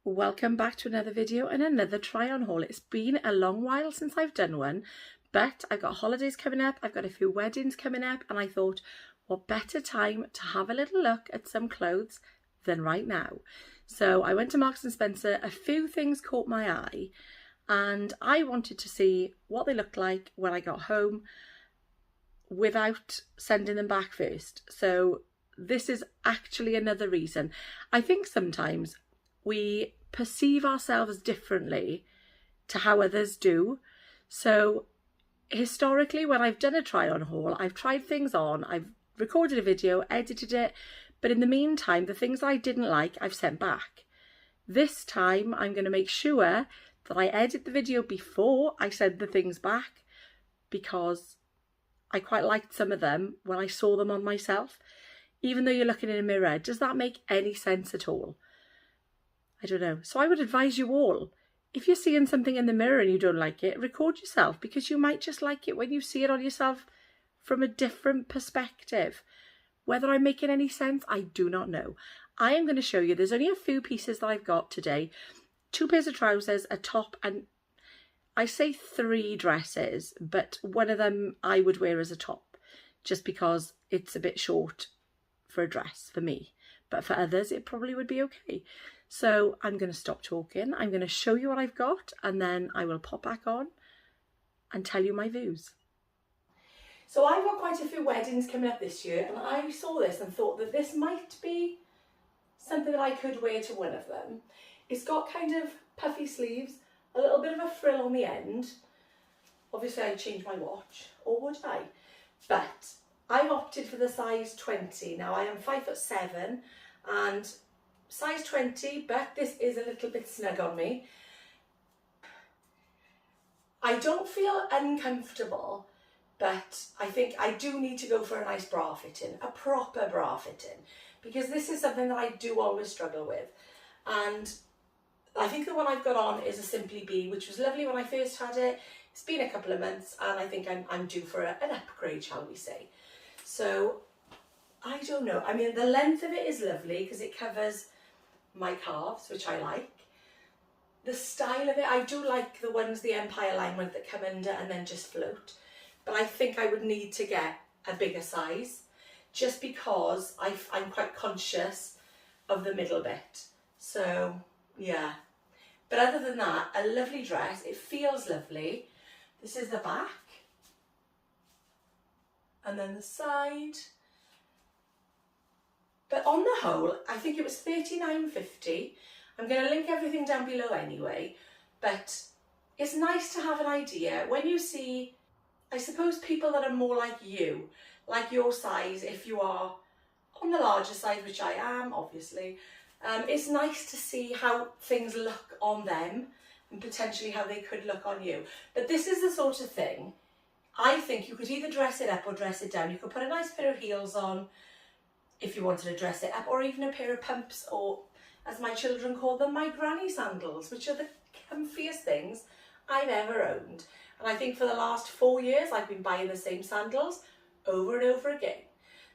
Welcome back to another video and another try on haul. It's been a long while since I've done one, but I've got holidays coming up, I've got a few weddings coming up, and I thought what better time to have a little look at some clothes than right now. So I went to Marks and Spencer, a few things caught my eye, and I wanted to see what they looked like when I got home without sending them back first. So this is actually another reason. I think sometimes we perceive ourselves differently to how others do. So historically, when I've done a try on haul, I've tried things on, I've recorded a video, edited it, but in the meantime, the things I didn't like, I've sent back. This time, I'm going to make sure that I edit the video before I send the things back, because I quite liked some of them when I saw them on myself. Even though you're looking in a mirror, does that make any sense at all? I don't know. So I would advise you all, if you're seeing something in the mirror and you don't like it, record yourself, because you might just like it when you see it on yourself from a different perspective. Whether I'm making any sense, I do not know. I am going to show you, there's only a few pieces that I've got today. 2 pairs of trousers, a top, and I say 3 dresses, but one of them I would wear as a top, just because it's a bit short for a dress for me. But for others, it probably would be okay. So I'm going to stop talking. I'm going to show you what I've got, and then I will pop back on and tell you my views. So I've got quite a few weddings coming up this year, and I saw this and thought that this might be something that I could wear to one of them. It's got kind of puffy sleeves, a little bit of a frill on the end. Obviously I'd change my watch, or would I? But I've opted for the size 20. Now I am 5'7", and size 20, but this is a little bit snug on me. I don't feel uncomfortable, but I think I do need to go for a nice bra fitting, a proper bra fitting, because this is something that I do always struggle with. And I think the one I've got on is a Simply Be, which was lovely when I first had it. It's been a couple of months, and I think I'm due for an upgrade, shall we say. So I don't know. I mean, the length of it is lovely because it covers my calves, which I like. The style of it, I do like the ones, the Empire alignment, that come under and then just float. But I think I would need to get a bigger size, just because I'm quite conscious of the middle bit. So yeah. But other than that, a lovely dress. It feels lovely. This is the back. And then the side. But on the whole, I think it was $39.50. I'm going to link everything down below anyway. But it's nice to have an idea when you see, I suppose, people that are more like you, like your size, if you are on the larger side, which I am, obviously. It's nice to see how things look on them and potentially how they could look on you. But this is the sort of thing, I think you could either dress it up or dress it down. You could put a nice pair of heels on if you wanted to dress it up, or even a pair of pumps, or as my children call them, my granny sandals, which are the comfiest things I've ever owned. And I think for the last 4 years, I've been buying the same sandals over and over again.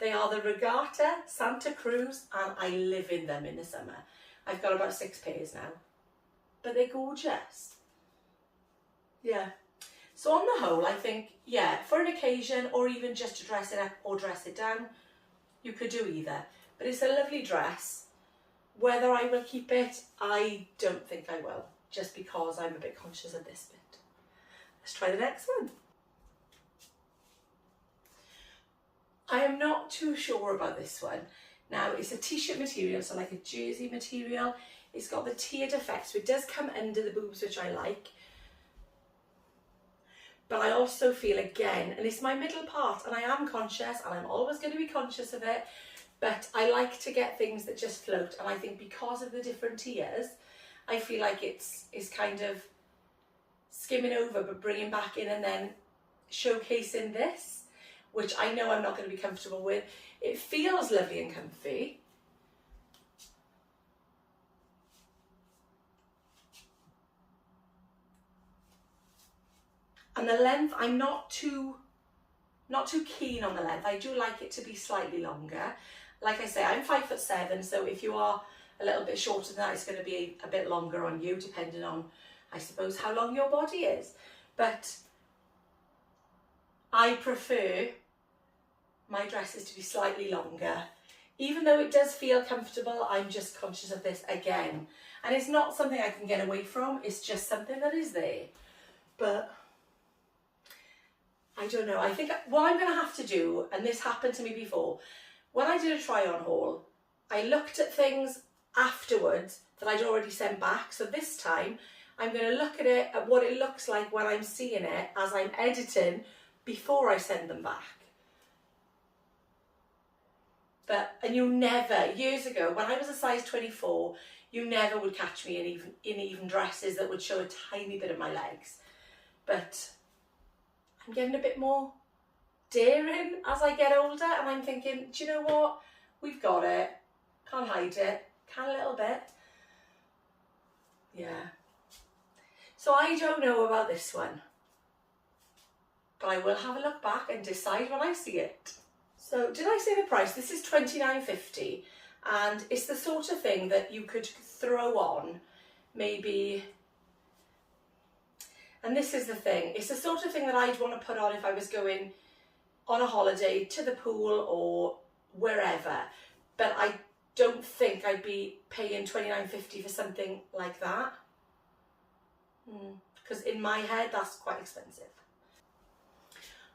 They are the Regatta Santa Cruz, and I live in them in the summer. I've got about 6 pairs now, but they're gorgeous. Yeah. So on the whole, I think, yeah, for an occasion, or even just to dress it up or dress it down, you could do either. But it's a lovely dress. Whether I will keep it, I don't think I will, just because I'm a bit conscious of this bit. Let's try the next one. I am not too sure about this one. Now, it's a t-shirt material, so like a jersey material. It's got the tiered effect, so it does come under the boobs, which I like. But I also feel, again, and it's my middle part, and I am conscious, and I'm always going to be conscious of it, but I like to get things that just float. And I think because of the different tiers, I feel like it's kind of skimming over, but bringing back in and then showcasing this, which I know I'm not going to be comfortable with. It feels lovely and comfy. And the length, I'm not too keen on the length. I do like it to be slightly longer. Like I say, I'm 5'7", so if you are a little bit shorter than that, it's going to be a bit longer on you, depending on, I suppose, how long your body is. But I prefer my dresses to be slightly longer. Even though it does feel comfortable, I'm just conscious of this again. And it's not something I can get away from, it's just something that is there. But I don't know, I think what I'm going to have to do, and this happened to me before, when I did a try on haul, I looked at things afterwards that I'd already sent back. So this time I'm going to look at it, at what it looks like when I'm seeing it as I'm editing before I send them back. And you never, years ago, when I was a size 24, you never would catch me in even dresses that would show a tiny bit of my legs. But I'm getting a bit more daring as I get older, and I'm thinking, do you know what? We've got it. Can't hide it. Can a little bit. Yeah. So I don't know about this one, but I will have a look back and decide when I see it. So did I say the price? This is $29.50, and it's the sort of thing that you could throw on maybe, and this is the thing, it's the sort of thing that I'd want to put on if I was going on a holiday to the pool or wherever, but I don't think I'd be paying $29.50 for something like that, because in my head that's quite expensive.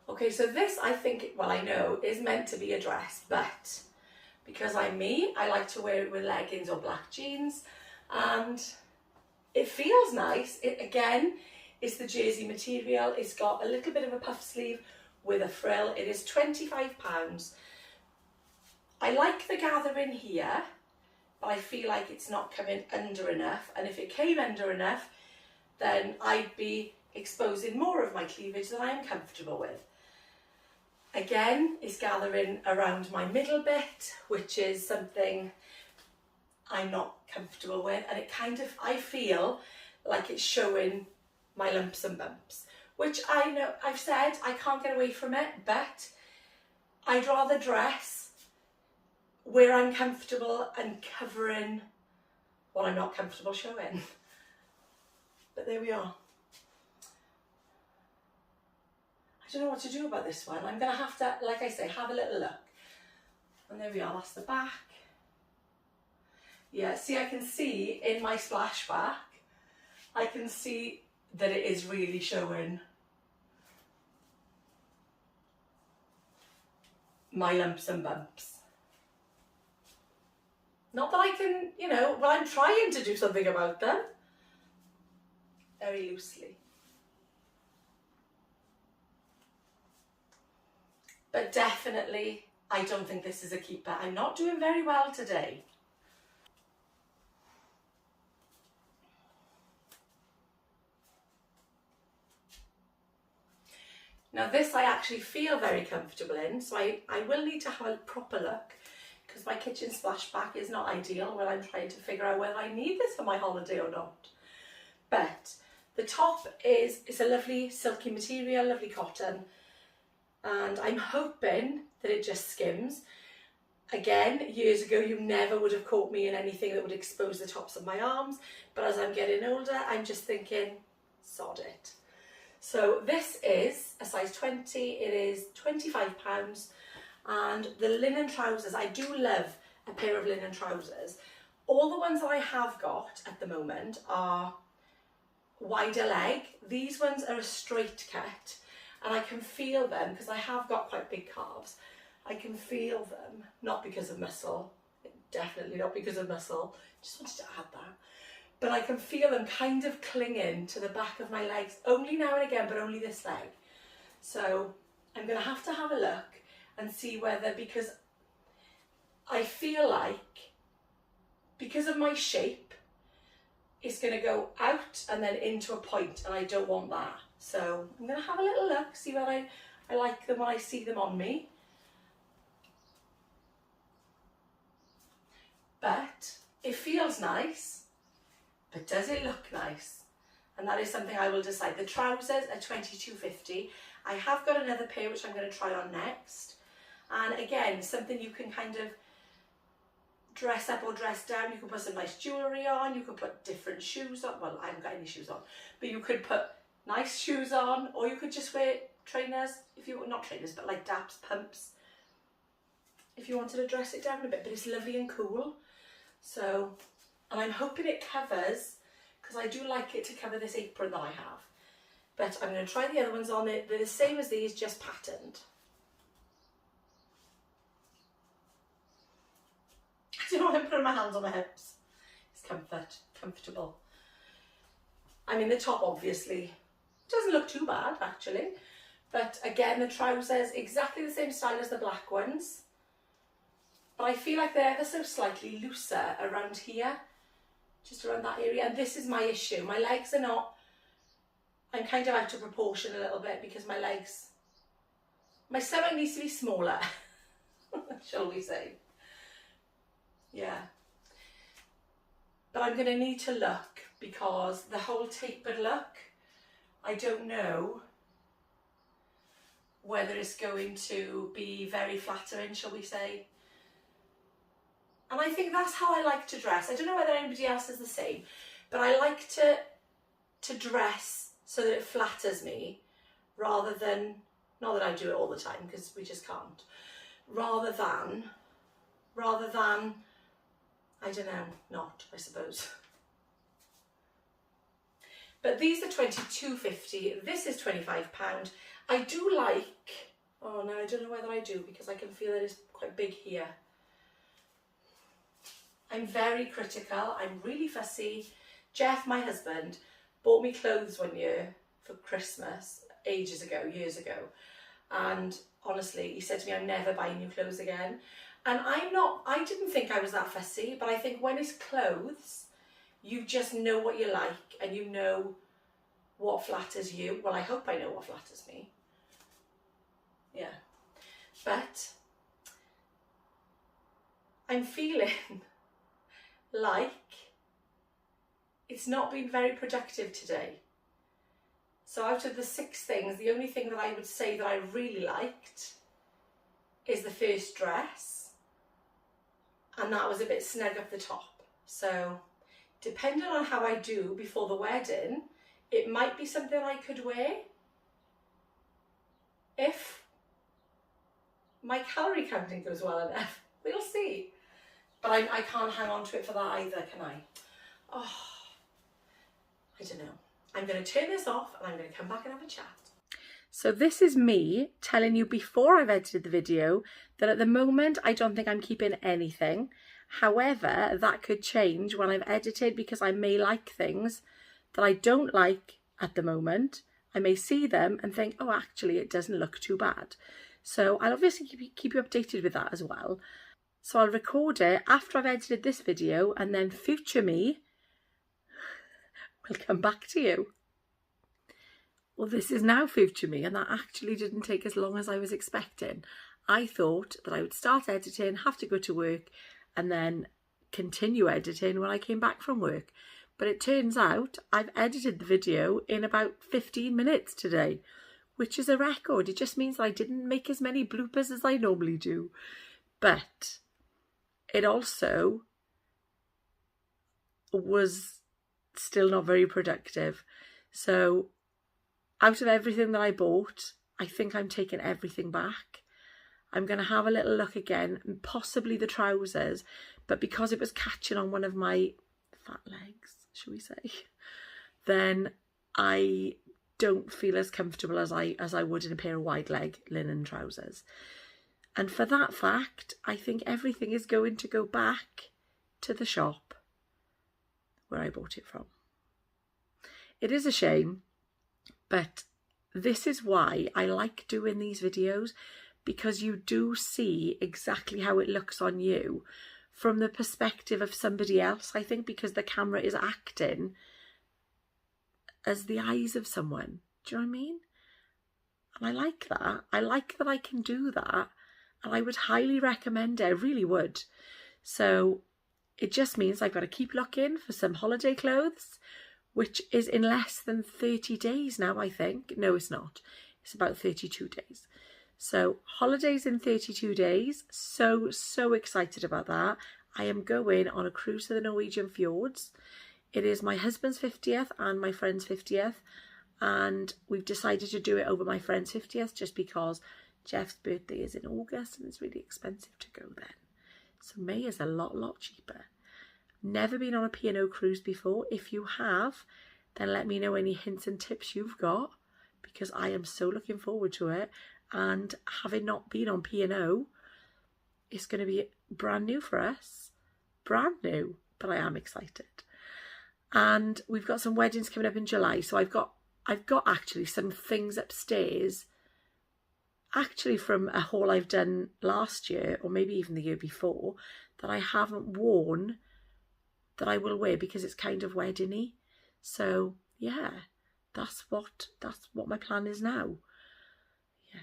Okay, so this, I think, well, I know is meant to be a dress, but because I'm me, I like to wear it with leggings or black jeans, and it feels nice. It, again, it's the jersey material. It's got a little bit of a puff sleeve with a frill. It is £25. I like the gathering here, but I feel like it's not coming under enough, and if it came under enough, then I'd be exposing more of my cleavage than I am comfortable with. Again, it's gathering around my middle bit, which is something I'm not comfortable with, and it kind of, I feel like it's showing my lumps and bumps, which I know, I've said I can't get away from it, but I'd rather dress where I'm comfortable and covering what I'm not comfortable showing. But there we are. I don't know what to do about this one. I'm going to have to, like I say, have a little look. And there we are, that's the back. Yeah, see, I can see in my splashback, I can see that it is really showing my lumps and bumps. Not that I can, you know, well, I'm trying to do something about them. Very loosely. But definitely, I don't think this is a keeper. I'm not doing very well today. Now this I actually feel very comfortable in, so I will need to have a proper look, because my kitchen splashback is not ideal when I'm trying to figure out whether I need this for my holiday or not. But the top it's a lovely silky material, lovely cotton, and I'm hoping that it just skims. Again, years ago you never would have caught me in anything that would expose the tops of my arms, but as I'm getting older, I'm just thinking, sod it. So this is a size 20, it is £25, and the linen trousers, I do love a pair of linen trousers. All the ones that I have got at the moment are wider leg. These ones are a straight cut, and I can feel them because I have got quite big calves. I can feel them, not because of muscle, definitely not because of muscle, just wanted to add that. But I can feel them kind of clinging to the back of my legs, only now and again, but only this leg. So I'm going to have a look and see whether, because I feel like, because of my shape, it's going to go out and then into a point, and I don't want that. So I'm going to have a little look, see whether I like them when I see them on me. But it feels nice. But does it look nice? And that is something I will decide. The trousers are £22.50. I have got another pair which I'm going to try on next. And again, something you can kind of dress up or dress down. You could put some nice jewellery on, you could put different shoes on. Well, I haven't got any shoes on, but you could put nice shoes on, or you could just wear trainers, if you, not trainers, but like daps, pumps, if you wanted to dress it down a bit. But it's lovely and cool. So, and I'm hoping it covers, because I do like it to cover this apron that I have. But I'm going to try the other ones on. They're the same as these, just patterned. I don't know, I'm putting my hands on my hips. It's comfortable. I mean, the top obviously doesn't look too bad actually. But again, the trousers, exactly the same style as the black ones. But I feel like they're ever so slightly looser around here, just around that area. And this is my issue. My legs are not, I'm kind of out of proportion a little bit because my legs, my stomach needs to be smaller, shall we say. Yeah. But I'm going to need to look, because the whole tapered look, I don't know whether it's going to be very flattering, shall we say. And I think that's how I like to dress. I don't know whether anybody else is the same, but I like to dress so that it flatters me, rather than, not that I do it all the time because we just can't, rather than, I don't know, not, I suppose. But these are £22.50, this is £25. I do like, oh no, I don't know whether I do, because I can feel that it's quite big here. I'm very critical, I'm really fussy. Jeff, my husband, bought me clothes one year for Christmas, ages ago, years ago. And honestly, he said to me, I'm never buying new clothes again. And I didn't think I was that fussy, but I think when it's clothes, you just know what you like and you know what flatters you. Well, I hope I know what flatters me. Yeah. But I'm feeling like it's not been very productive today. So out of the 6 things, the only thing that I would say that I really liked is the first dress. And that was a bit snug up the top. So depending on how I do before the wedding, it might be something I could wear if my calorie counting goes well enough. We'll see. But I can't hang on to it for that either, can I? Oh, I don't know. I'm going to turn this off and I'm going to come back and have a chat. So this is me telling you before I've edited the video that at the moment I don't think I'm keeping anything. However, that could change when I've edited, because I may like things that I don't like at the moment. I may see them and think, oh, actually, it doesn't look too bad. So I'll obviously keep you updated with that as well. So I'll record it after I've edited this video, and then future me will come back to you. Well, this is now future me, and that actually didn't take as long as I was expecting. I thought that I would start editing, have to go to work, and then continue editing when I came back from work. But it turns out I've edited the video in about 15 minutes today, which is a record. It just means that I didn't make as many bloopers as I normally do. But it also was still not very productive. So out of everything that I bought, I think I'm taking everything back. I'm going to have a little look again, possibly the trousers, but because it was catching on one of my fat legs, shall we say, then I don't feel as comfortable as I would in a pair of wide leg linen trousers. And for that fact, I think everything is going to go back to the shop where I bought it from. It is a shame, but this is why I like doing these videos, because you do see exactly how it looks on you from the perspective of somebody else, I think, because the camera is acting as the eyes of someone. Do you know what I mean? And I like that. I like that I can do that. And I would highly recommend it. I really would. So it just means I've got to keep looking for some holiday clothes, which is in less than 30 days now, I think. No, it's not. It's about 32 days. So holidays in 32 days. So excited about that. I am going on a cruise to the Norwegian fjords. It is my husband's 50th and my friend's 50th, and we've decided to do it over my friend's 50th just because Jeff's birthday is in August and it's really expensive to go then. So May is a lot cheaper. Never been on a P&O cruise before. If you have, then let me know any hints and tips you've got, because I am so looking forward to it. And having not been on P&O, it's going to be brand new for us. Brand new, but I am excited. And we've got some weddings coming up in July. So I've got actually some things upstairs, actually from a haul I've done last year, or maybe even the year before, that I haven't worn, that I will wear because it's kind of wedding-y. So yeah, that's what my plan is now. Yeah,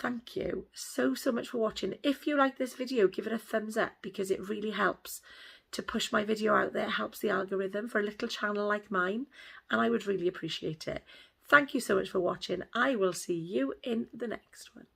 thank you so much for watching. If you like this video, give it a thumbs up, because it really helps to push my video out there. It helps the algorithm for a little channel like mine, and I would really appreciate it. Thank you so much for watching. I will see you in the next one.